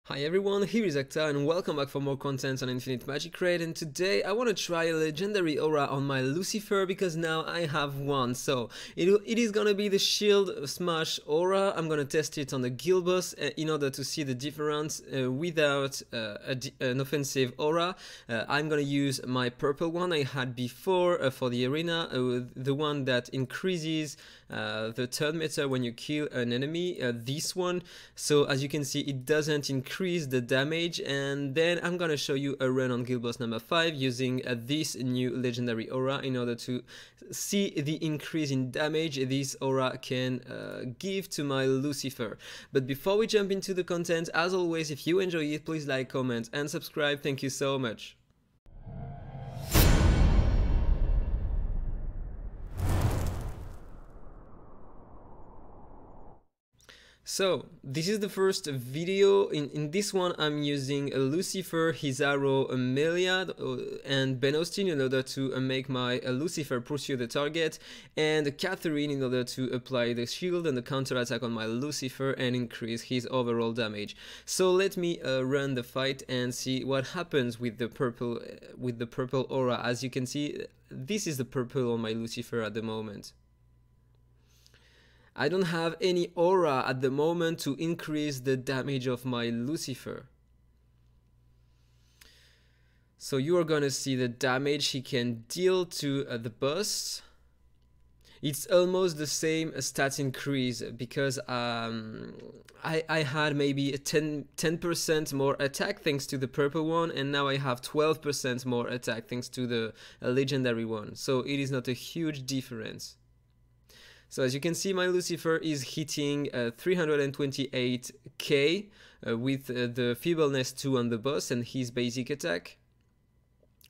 Hi everyone, here is Acta and welcome back for more content on Infinite Magicraid, and today I want to try a legendary aura on my Lucifer because now I have one. So it is gonna be the Shield Smash aura. I'm gonna test it on the guild boss in order to see the difference without an offensive aura. I'm gonna use my purple one I had before for the arena, the one that increases the turn meter when you kill an enemy, this one. So as you can see, it doesn't increase the damage, and then I'm gonna show you a run on guild boss number 5 using this new legendary aura in order to see the increase in damage this aura can give to my Lucifer. But before we jump into the content, as always, if you enjoy it, please like, comment and subscribe. Thank you so much. So this is the first video. In this one I'm using a Lucifer, his arrow, Amelia and Ben Austin in order to make my Lucifer pursue the target, and Catherine in order to apply the shield and the counter attack on my Lucifer and increase his overall damage. So let me run the fight and see what happens with the purple aura. As you can see, this is the purple on my Lucifer at the moment. I don't have any aura at the moment to increase the damage of my Lucifer. So you are gonna see the damage he can deal to the boss. It's almost the same stat increase because I had maybe a 10% more attack thanks to the purple one, and now I have 12% more attack thanks to the legendary one. So it is not a huge difference. So as you can see, my Lucifer is hitting 328k with the feebleness 2 on the boss and his basic attack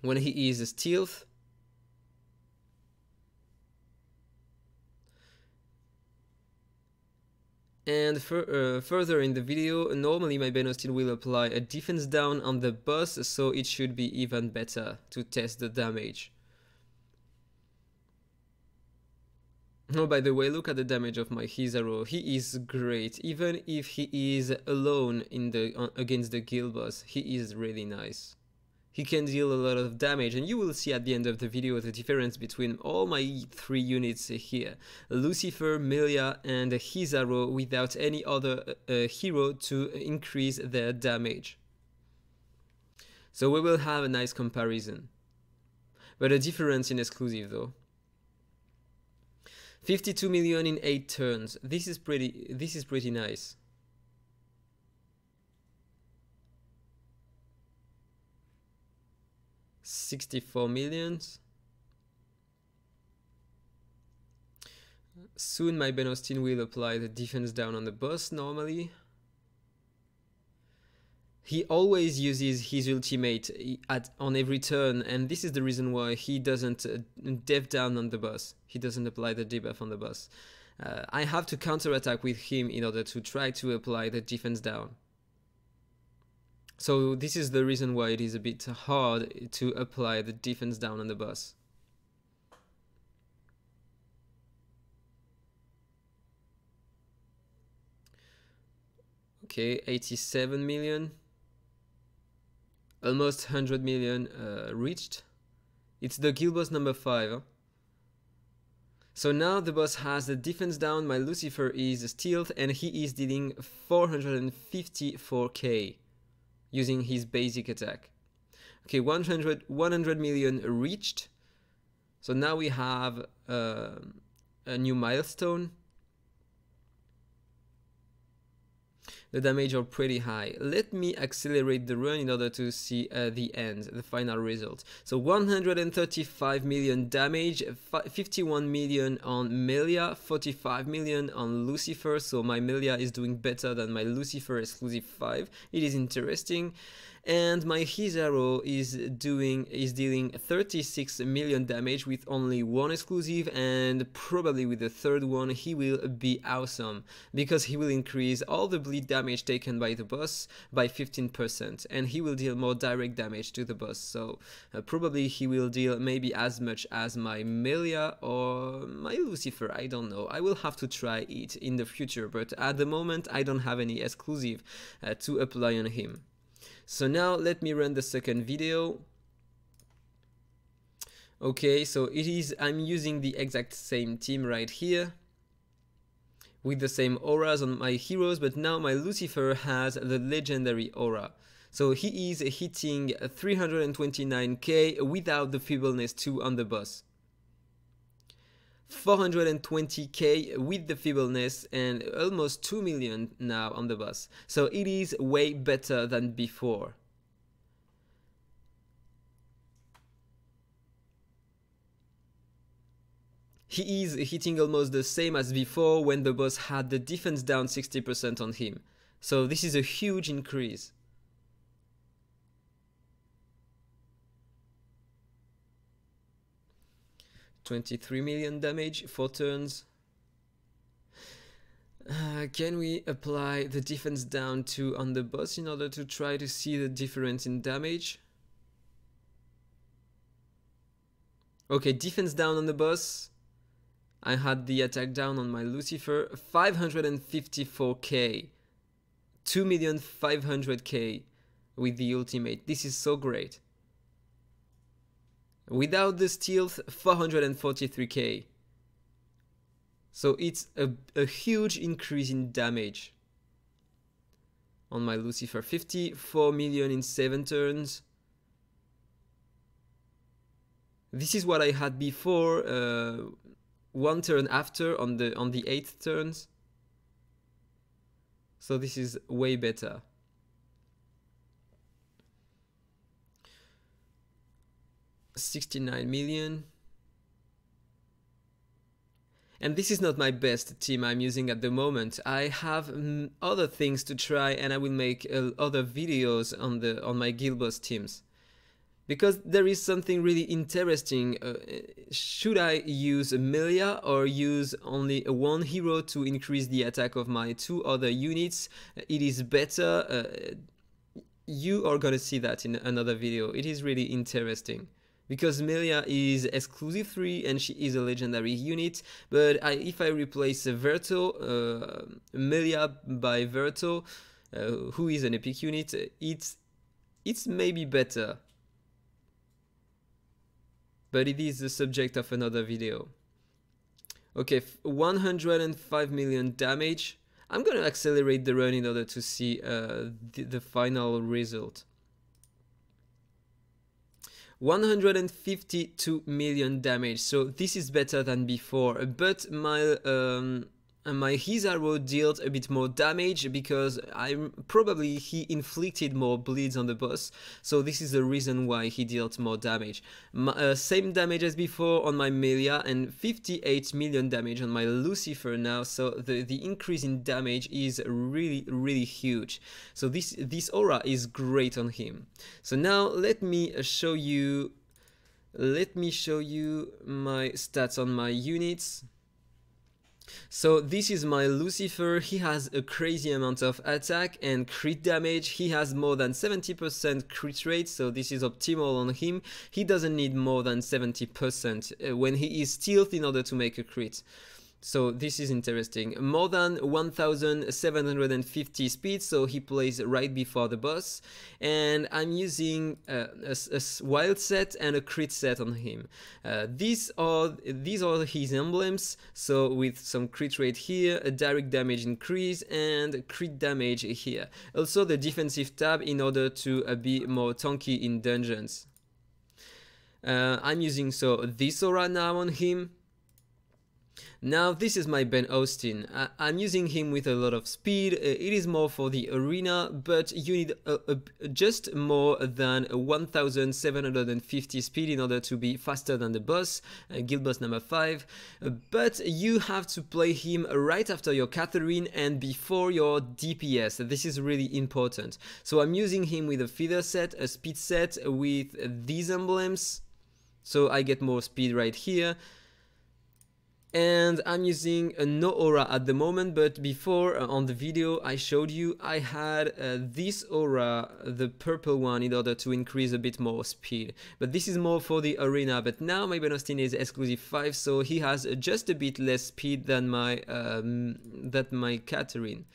when he is stealth. And further in the video, normally my Ben Austin will apply a defense down on the boss, so it should be even better to test the damage. Oh, by the way, look at the damage of my Hizaro. He is great. Even if he is alone in against the guild boss, he is really nice. He can deal a lot of damage, and you will see at the end of the video the difference between all my 3 units here. Lucifer, Melia and Hizaro without any other hero to increase their damage. So we will have a nice comparison. But a difference in exclusive though. 52 million in 8 turns. This is pretty nice. $64 million. Soon my Ben Austin will apply the defense down on the boss normally. He always uses his ultimate on every turn, and this is the reason why he doesn't def down on the boss. He doesn't apply the debuff on the boss. I have to counterattack with him in order to try to apply the defense down. So this is the reason why it is a bit hard to apply the defense down on the boss. Okay, 87 million. Almost 100 million reached. It's the guild boss number 5. Huh? So now the boss has the defense down, my Lucifer is stealth, and he is dealing 454k using his basic attack. Okay, 100 million reached. So now we have a new milestone. The damage are pretty high. Let me accelerate the run in order to see the end, the final result. So 135 million damage, 51 million on Melia, 45 million on Lucifer. So my Melia is doing better than my Lucifer exclusive 5. It is interesting. And my Hizaro is dealing 36 million damage with only 1 exclusive, and probably with the 3rd one he will be awesome because he will increase all the bleed damage taken by the boss by 15%, and he will deal more direct damage to the boss. So probably he will deal maybe as much as my Melia or my Lucifer, I don't know. I will have to try it in the future, but at the moment I don't have any exclusive to apply on him. So now let me run the second video. Okay, so I'm using the exact same team right here with the same auras on my heroes, but now my Lucifer has the legendary aura. So he is hitting 329k without the feebleness 2 on the boss. 420k with the feebleness and almost 2 million now on the boss. So it is way better than before. He is hitting almost the same as before when the boss had the defense down 60% on him. So this is a huge increase. $23 million damage, 4 turns. Can we apply the defense down 2 on the boss in order to try to see the difference in damage? Okay, defense down on the boss. I had the attack down on my Lucifer, 554k, 2,500,000 with the ultimate. This is so great. Without the stealth, 443k. So it's a huge increase in damage on my Lucifer. 54 million in 7 turns. This is what I had before. 1 turn after on the 8th turns. So this is way better. $69 million. And this is not my best team I'm using at the moment. I have other things to try, and I will make other videos on my guild boss teams. Because there is something really interesting. Should I use Melia or use only one hero to increase the attack of my 2 other units? It is better. You are gonna see that in another video. It is really interesting. Because Melia is exclusive 3 and she is a legendary unit, but if I replace Verto, Melia by Verto, who is an epic unit, it's maybe better. But it is the subject of another video. Okay, 105 million damage. I'm gonna accelerate the run in order to see the final result. 152 million damage, so this is better than before, but my his arrow dealt a bit more damage because he inflicted more bleeds on the boss, so this is the reason why he dealt more damage. Same damage as before on my Melia and 58 million damage on my Lucifer now, so the increase in damage is really huge. So this aura is great on him. So now let me show you my stats on my units. So this is my Lucifer. He has a crazy amount of attack and crit damage. He has more than 70% crit rate, so this is optimal on him. He doesn't need more than 70% when he is stealth in order to make a crit. So this is interesting. More than 1750 speed, so he plays right before the boss. And I'm using a wild set and a crit set on him. These are his emblems, so with some crit rate here, a direct damage increase, and crit damage here. Also the defensive tab in order to be more tanky in dungeons. I'm using this aura now on him. Now this is my Ben Austin. I'm using him with a lot of speed. It is more for the arena, but you need just more than 1750 speed in order to be faster than the boss, guild boss number 5. But you have to play him right after your Catherine and before your DPS. This is really important. So I'm using him with a feather set, a speed set with these emblems. So I get more speed right here. And I'm using no aura at the moment, but before on the video I showed you I had this aura, the purple one, in order to increase a bit more speed, but this is more for the arena. But now my Ben Austin is exclusive 5, so he has just a bit less speed than my Catherine,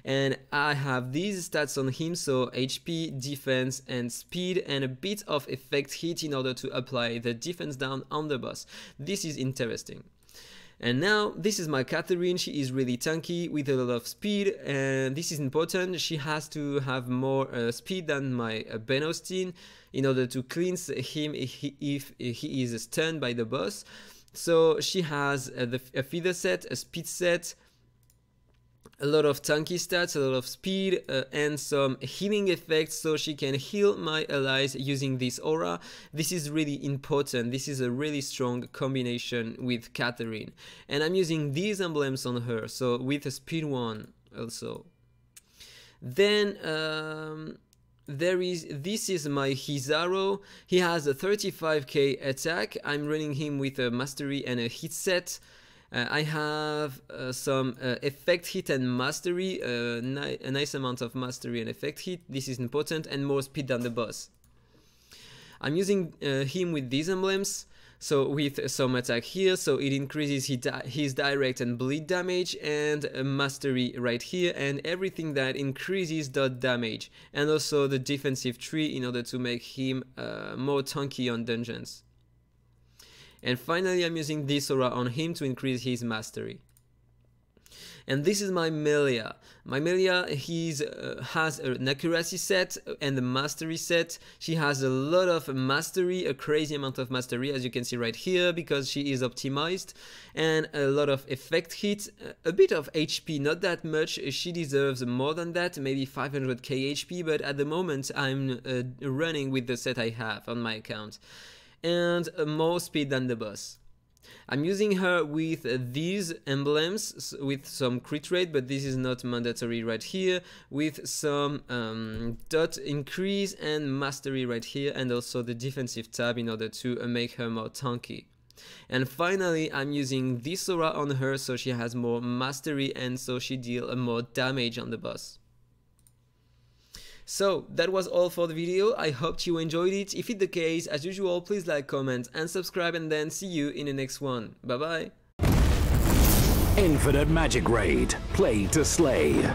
and I have these stats on him, so HP, defense and speed, and a bit of effect hit in order to apply the defense down on the boss. This is interesting. And now this is my Catherine. She is really tanky with a lot of speed, and this is important. She has to have more speed than my Ben Austin in order to cleanse him if he is stunned by the boss. So she has a feather set, a speed set, a lot of tanky stats, a lot of speed, and some healing effects, so she can heal my allies using this aura. This is really important. This is a really strong combination with Catherine, and I'm using these emblems on her, so with a speed 1 also. Then this is my Hizaro. He has a 35k attack. I'm running him with a mastery and a hit set. I have some effect hit and mastery, a nice amount of mastery and effect hit. This is important, and more speed than the boss. I'm using him with these emblems, so with some attack here, so it increases his direct and bleed damage, and mastery right here, and everything that increases dot damage, and also the defensive tree in order to make him more tanky on dungeons. And finally I'm using this aura on him to increase his mastery. And this is my Melia. My Melia has an accuracy set and a mastery set. She has a lot of mastery, a crazy amount of mastery, as you can see right here, because she is optimized, and a lot of effect hit, a bit of HP, not that much. She deserves more than that, maybe 500k HP, but at the moment I'm running with the set I have on my account. And more speed than the boss. I'm using her with these emblems with some crit rate, but this is not mandatory right here, with some dot increase and mastery right here, and also the defensive tab in order to make her more tanky. And finally I'm using this aura on her, so she has more mastery, and so she deals more damage on the boss. So that was all for the video. I hope you enjoyed it. If it's the case, as usual, please like, comment and subscribe, and then see you in the next one. Bye bye. Infinite Magicraid. Play to slay.